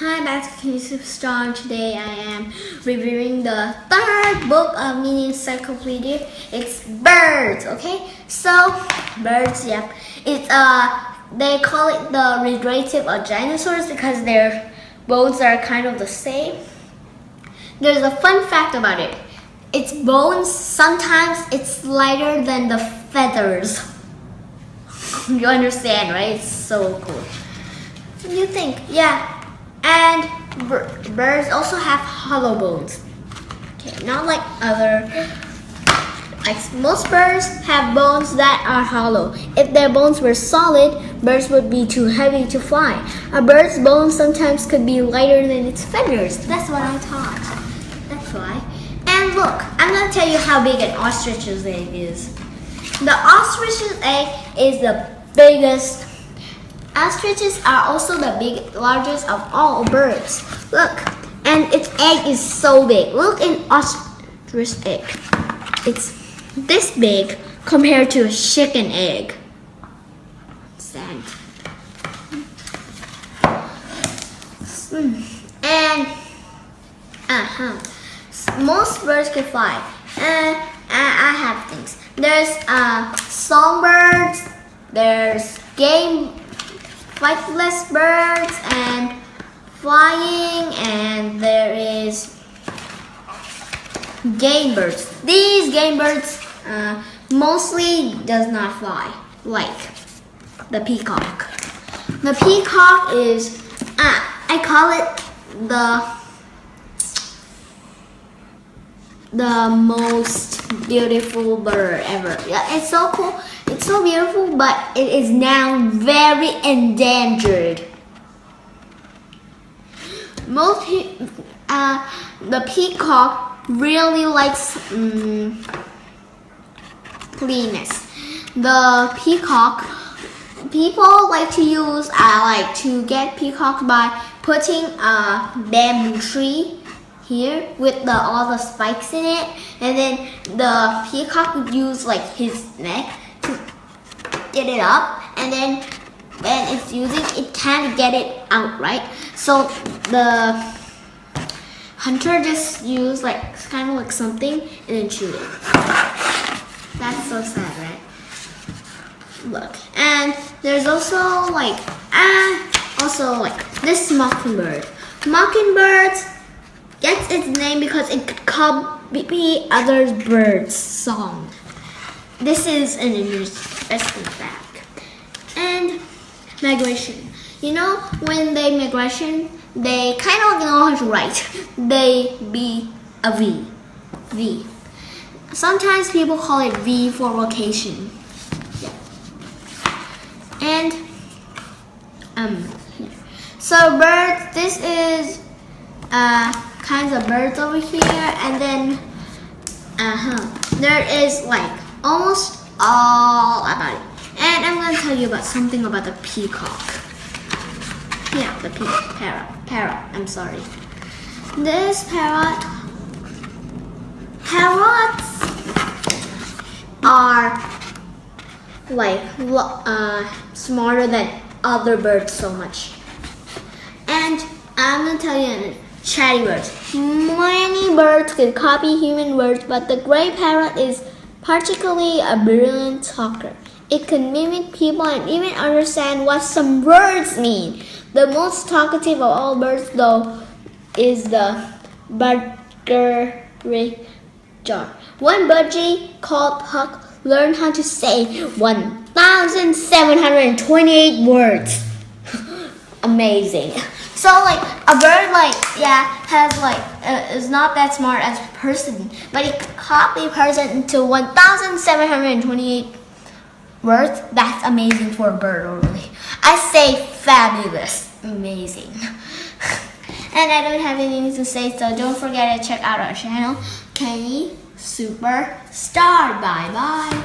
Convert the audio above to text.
Hi, back to KennieSuperstar. Today I am reviewing the third book of mini-encyclopedia. It's birds, okay? So, birds, yep. It's they call it the regenerative of dinosaurs because their bones are kind of the same. There's a fun fact about it. Its bones, sometimes it's lighter than the feathers. You understand, right? It's so cool. What do you think? Yeah. And birds also have hollow bones. Okay, not like most birds have bones that are hollow. If their bones were solid, birds would be too heavy to fly. A bird's bones sometimes could be lighter than its feathers. That's what I thought. That's why. And look, I'm gonna tell you how big an ostrich's egg is. The ostrich's egg is the biggest. Ostriches are also the largest of all birds. Look, and its egg is so big. Look in ostrich egg. It's this big compared to a chicken egg. Sad. And most birds can fly. And I have things. There's songbirds. There's flightless birds and flying, and there is game birds. These game birds mostly does not fly, like the peacock. The peacock is, I call it the most beautiful bird ever. Yeah, it's so cool. It's so beautiful, but it is now very endangered. The peacock really likes cleanness. The peacock, people like to use, to get peacock by putting a bamboo tree here with all the spikes in it, and then the peacock would use his neck to get it up, and then when it's using it can't get it out, right? So the hunter just use kind of like something and then shoot it. That's so sad, right? Look, and there's also this mockingbird. Mockingbirds gets its name because it could copy other birds' song. This is an interesting fact. And migration. You know, when they migration, they kind of know how to write. They be a V. V. Sometimes people call it V for vocation. Yeah. And so birds. This is kinds of birds over here, and then there is almost all about it. And I'm going to tell you about something about the peacock. Yeah, the parrot. I'm sorry. This parrots are smarter than other birds so much. And I'm going to tell you chatty birds. Many birds can copy human words, but the gray parrot is particularly a brilliant talker. It can mimic people and even understand what some words mean. The most talkative of all birds, though, is the budgerjar. One budgie called Puck learned how to say 1,728 words. Amazing. So a bird is not that smart as a person, but it copies a person into 1,728 words. That's amazing for a bird already. I say fabulous, amazing. And I don't have anything to say, so don't forget to check out our channel, KennieSuperstar. Bye bye.